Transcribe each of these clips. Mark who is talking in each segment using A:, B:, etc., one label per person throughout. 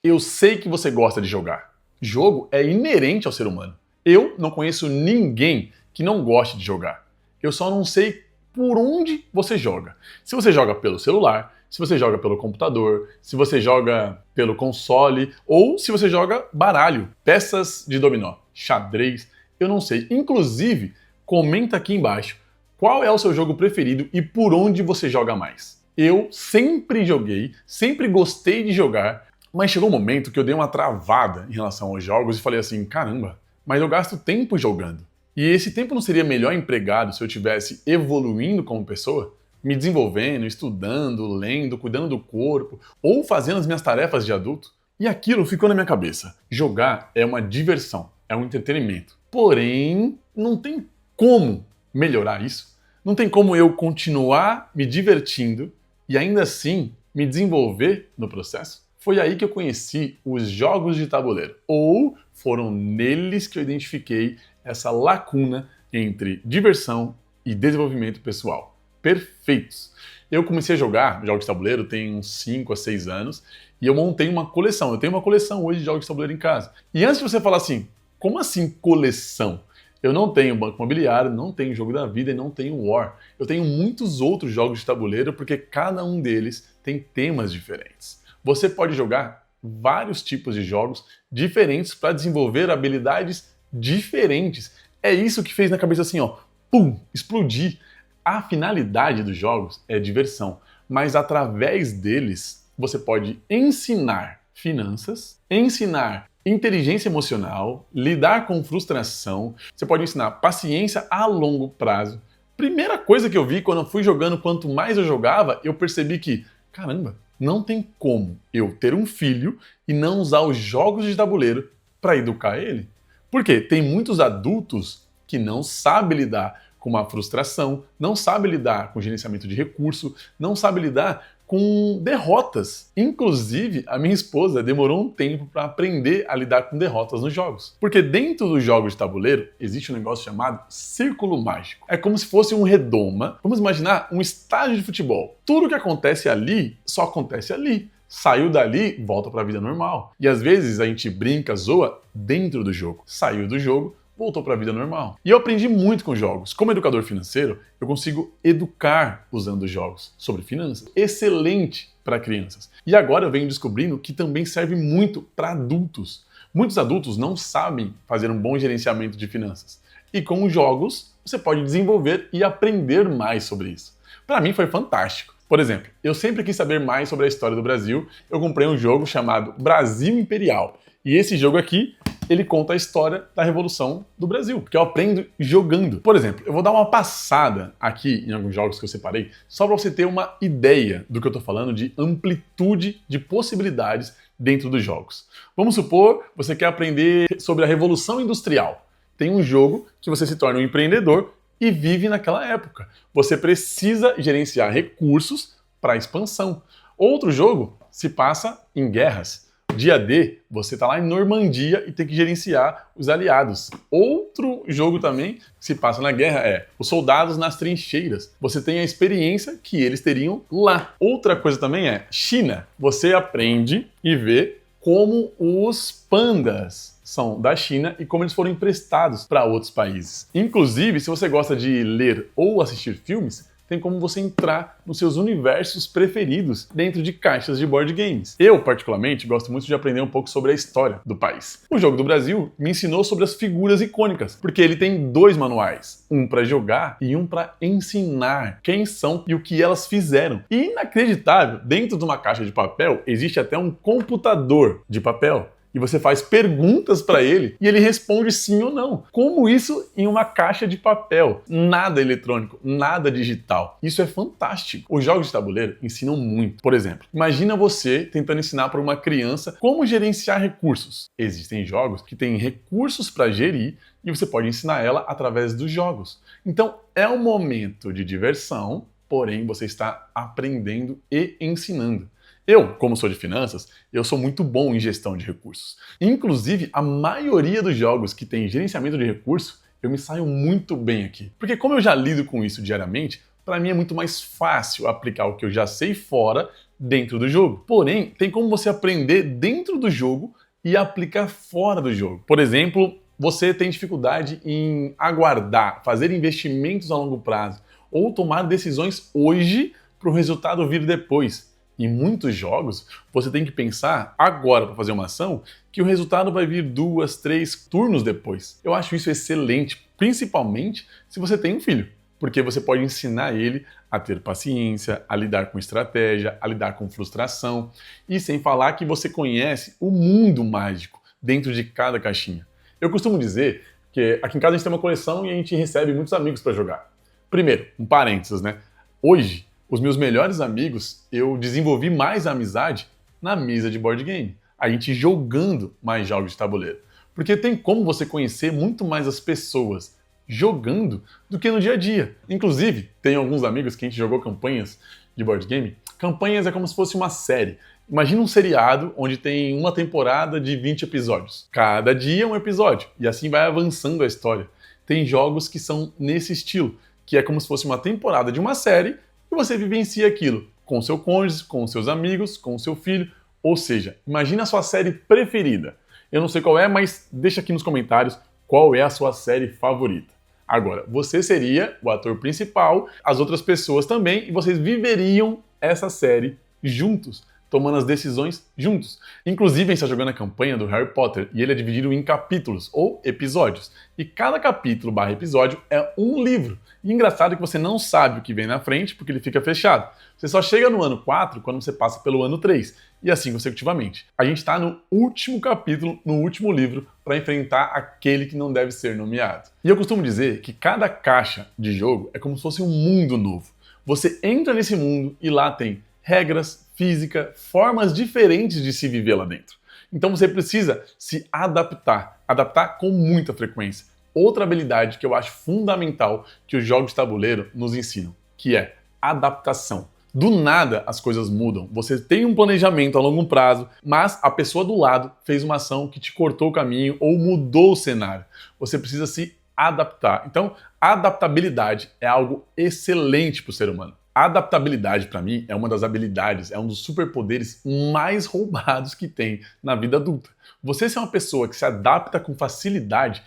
A: Eu sei que você gosta de jogar. Jogo é inerente ao ser humano. Eu não conheço ninguém que não goste de jogar. Eu só não sei por onde você joga. Se você joga pelo celular, se você joga pelo computador, se você joga pelo console ou se você joga baralho, peças de dominó, xadrez, eu não sei. Inclusive, comenta aqui embaixo qual é o seu jogo preferido e por onde você joga mais. Eu sempre joguei, sempre gostei de jogar, mas chegou um momento que eu dei uma travada em relação aos jogos e falei assim, caramba, mas eu gasto tempo jogando. E esse tempo não seria melhor empregado se eu estivesse evoluindo como pessoa? Me desenvolvendo, estudando, lendo, cuidando do corpo, ou fazendo as minhas tarefas de adulto? E aquilo ficou na minha cabeça. Jogar é uma diversão, é um entretenimento. Porém, não tem como melhorar isso. Não tem como eu continuar me divertindo e ainda assim me desenvolver no processo. Foi aí que eu conheci os jogos de tabuleiro, ou foram neles que eu identifiquei essa lacuna entre diversão e desenvolvimento pessoal. Perfeitos! Eu comecei a jogar jogos de tabuleiro tem uns 5 a 6 anos e eu montei uma coleção. Eu tenho uma coleção hoje de jogos de tabuleiro em casa. E antes de você falar assim, como assim coleção? Eu não tenho Banco Imobiliário, não tenho Jogo da Vida e não tenho War. Eu tenho muitos outros jogos de tabuleiro porque cada um deles tem temas diferentes. Você pode jogar vários tipos de jogos diferentes para desenvolver habilidades diferentes. É isso que fez na cabeça assim, ó, pum, explodir. A finalidade dos jogos é diversão, mas através deles você pode ensinar finanças, ensinar inteligência emocional, lidar com frustração, você pode ensinar paciência a longo prazo. Primeira coisa que eu vi quando eu fui jogando, quanto mais eu jogava, eu percebi que, caramba, não tem como eu ter um filho e não usar os jogos de tabuleiro para educar ele. Porque tem muitos adultos que não sabem lidar com uma frustração, não sabem lidar com gerenciamento de recurso, não sabem lidar com derrotas. Inclusive, a minha esposa demorou um tempo para aprender a lidar com derrotas nos jogos. Porque dentro dos jogos de tabuleiro existe um negócio chamado círculo mágico. É como se fosse um redoma. Vamos imaginar um estádio de futebol. Tudo que acontece ali só acontece ali. Saiu dali, volta para a vida normal. E às vezes a gente brinca, zoa dentro do jogo. Saiu do jogo, voltou para a vida normal. E eu aprendi muito com jogos. Como educador financeiro, eu consigo educar usando jogos sobre finanças. Excelente para crianças. E agora eu venho descobrindo que também serve muito para adultos. Muitos adultos não sabem fazer um bom gerenciamento de finanças. E com os jogos, você pode desenvolver e aprender mais sobre isso. Para mim foi fantástico. Por exemplo, eu sempre quis saber mais sobre a história do Brasil. Eu comprei um jogo chamado Brasil Imperial. E esse jogo aqui, ele conta a história da Revolução do Brasil, porque eu aprendo jogando. Por exemplo, eu vou dar uma passada aqui em alguns jogos que eu separei, só para você ter uma ideia do que eu estou falando de amplitude de possibilidades dentro dos jogos. Vamos supor, você quer aprender sobre a Revolução Industrial. Tem um jogo que você se torna um empreendedor e vive naquela época. Você precisa gerenciar recursos para expansão. Outro jogo se passa em guerras. Dia D, você está lá em Normandia e tem que gerenciar os aliados. Outro jogo também que se passa na guerra é os soldados nas trincheiras. Você tem a experiência que eles teriam lá. Outra coisa também é China. Você aprende e vê como os pandas são da China e como eles foram emprestados para outros países. Inclusive, se você gosta de ler ou assistir filmes, tem como você entrar nos seus universos preferidos dentro de caixas de board games. Eu, particularmente, gosto muito de aprender um pouco sobre a história do país. O Jogo do Brasil me ensinou sobre as figuras icônicas, porque ele tem 2 manuais, um para jogar e um para ensinar quem são e o que elas fizeram. E inacreditável, dentro de uma caixa de papel existe até um computador de papel. E você faz perguntas para ele e ele responde sim ou não. Como isso em uma caixa de papel? Nada eletrônico, nada digital. Isso é fantástico. Os jogos de tabuleiro ensinam muito. Por exemplo, imagina você tentando ensinar para uma criança como gerenciar recursos. Existem jogos que têm recursos para gerir e você pode ensinar ela através dos jogos. Então é um momento de diversão, porém você está aprendendo e ensinando. Eu, como sou de finanças, eu sou muito bom em gestão de recursos. Inclusive, a maioria dos jogos que tem gerenciamento de recursos, eu me saio muito bem aqui. Porque como eu já lido com isso diariamente, para mim é muito mais fácil aplicar o que eu já sei fora dentro do jogo. Porém, tem como você aprender dentro do jogo e aplicar fora do jogo. Por exemplo, você tem dificuldade em aguardar, fazer investimentos a longo prazo ou tomar decisões hoje para o resultado vir depois. Em muitos jogos, você tem que pensar agora para fazer uma ação que o resultado vai vir 2, 3 turnos depois. Eu acho isso excelente, principalmente se você tem um filho, porque você pode ensinar ele a ter paciência, a lidar com estratégia, a lidar com frustração, e sem falar que você conhece o mundo mágico dentro de cada caixinha. Eu costumo dizer que aqui em casa a gente tem uma coleção e a gente recebe muitos amigos para jogar. Primeiro, um parênteses, né? Hoje, os meus melhores amigos, eu desenvolvi mais amizade na mesa de board game. A gente jogando mais jogos de tabuleiro. Porque tem como você conhecer muito mais as pessoas jogando do que no dia a dia. Inclusive, tem alguns amigos que a gente jogou campanhas de board game. Campanhas é como se fosse uma série. Imagina um seriado onde tem uma temporada de 20 episódios. Cada dia um episódio. E assim vai avançando a história. Tem jogos que são nesse estilo, que é como se fosse uma temporada de uma série e você vivencia aquilo com seu cônjuge, com seus amigos, com seu filho. Ou seja, imagina a sua série preferida. Eu não sei qual é, mas deixa aqui nos comentários qual é a sua série favorita. Agora, você seria o ator principal, as outras pessoas também, e vocês viveriam essa série juntos, tomando as decisões juntos. Inclusive, a gente está jogando a campanha do Harry Potter e ele é dividido em capítulos ou episódios. E cada capítulo / episódio é um livro. E engraçado que você não sabe o que vem na frente porque ele fica fechado. Você só chega no ano 4 quando você passa pelo ano 3. E assim consecutivamente. A gente está no último capítulo, no último livro, para enfrentar aquele que não deve ser nomeado. E eu costumo dizer que cada caixa de jogo é como se fosse um mundo novo. Você entra nesse mundo e lá tem regras, física, formas diferentes de se viver lá dentro. Então você precisa se adaptar com muita frequência. Outra habilidade que eu acho fundamental que os jogos de tabuleiro nos ensinam, que é adaptação. Do nada as coisas mudam. Você tem um planejamento a longo prazo, mas a pessoa do lado fez uma ação que te cortou o caminho ou mudou o cenário. Você precisa se adaptar. Então, a adaptabilidade é algo excelente para o ser humano. A adaptabilidade, para mim, é uma das habilidades, é um dos superpoderes mais roubados que tem na vida adulta. Você ser uma pessoa que se adapta com facilidade,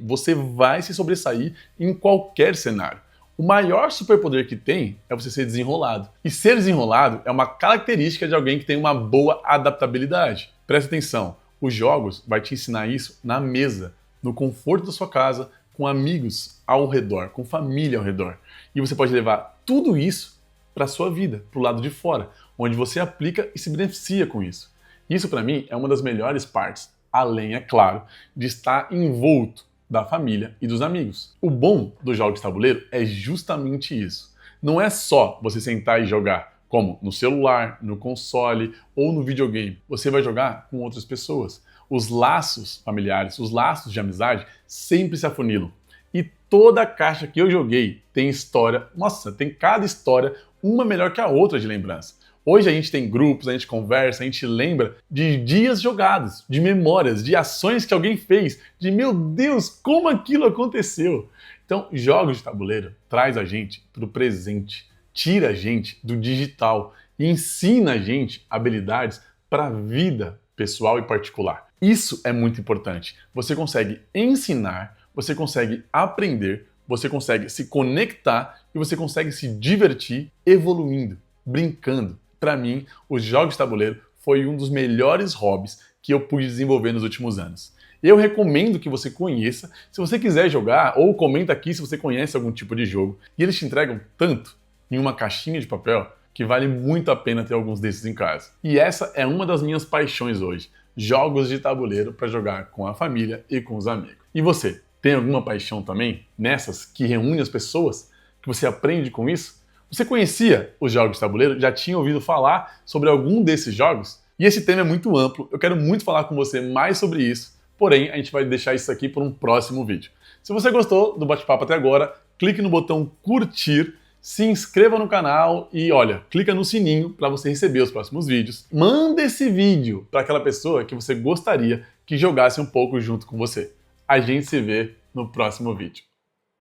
A: você vai se sobressair em qualquer cenário. O maior superpoder que tem é você ser desenrolado. E ser desenrolado é uma característica de alguém que tem uma boa adaptabilidade. Presta atenção, os jogos vão te ensinar isso na mesa, no conforto da sua casa, com amigos ao redor, com família ao redor. E você pode levar tudo isso para a sua vida, para o lado de fora, onde você aplica e se beneficia com isso. Isso, para mim, é uma das melhores partes, além, é claro, de estar envolto da família e dos amigos. O bom dos jogos de tabuleiro é justamente isso. Não é só você sentar e jogar, como no celular, no console ou no videogame. Você vai jogar com outras pessoas. Os laços familiares, os laços de amizade sempre se afunilam. E toda caixa que eu joguei tem história, nossa, tem cada história uma melhor que a outra de lembrança. Hoje a gente tem grupos, a gente conversa, a gente lembra de dias jogados, de memórias, de ações que alguém fez, de meu Deus, como aquilo aconteceu. Então, jogos de tabuleiro traz a gente para o presente, tira a gente do digital e ensina a gente habilidades para a vida pessoal e particular. Isso é muito importante. Você consegue ensinar, você consegue aprender, você consegue se conectar e você consegue se divertir evoluindo, brincando. Para mim, os jogos de tabuleiro foi um dos melhores hobbies que eu pude desenvolver nos últimos anos. Eu recomendo que você conheça. Se você quiser jogar, ou comenta aqui se você conhece algum tipo de jogo. E eles te entregam tanto em uma caixinha de papel que vale muito a pena ter alguns desses em casa. E essa é uma das minhas paixões hoje. Jogos de tabuleiro para jogar com a família e com os amigos. E você, tem alguma paixão também nessas que reúne as pessoas? Que você aprende com isso? Você conhecia os jogos de tabuleiro? Já tinha ouvido falar sobre algum desses jogos? E esse tema é muito amplo, eu quero muito falar com você mais sobre isso, porém a gente vai deixar isso aqui para um próximo vídeo. Se você gostou do bate-papo até agora, clique no botão curtir, se inscreva no canal e olha, clica no sininho para você receber os próximos vídeos. Manda esse vídeo para aquela pessoa que você gostaria que jogasse um pouco junto com você. A gente se vê no próximo vídeo.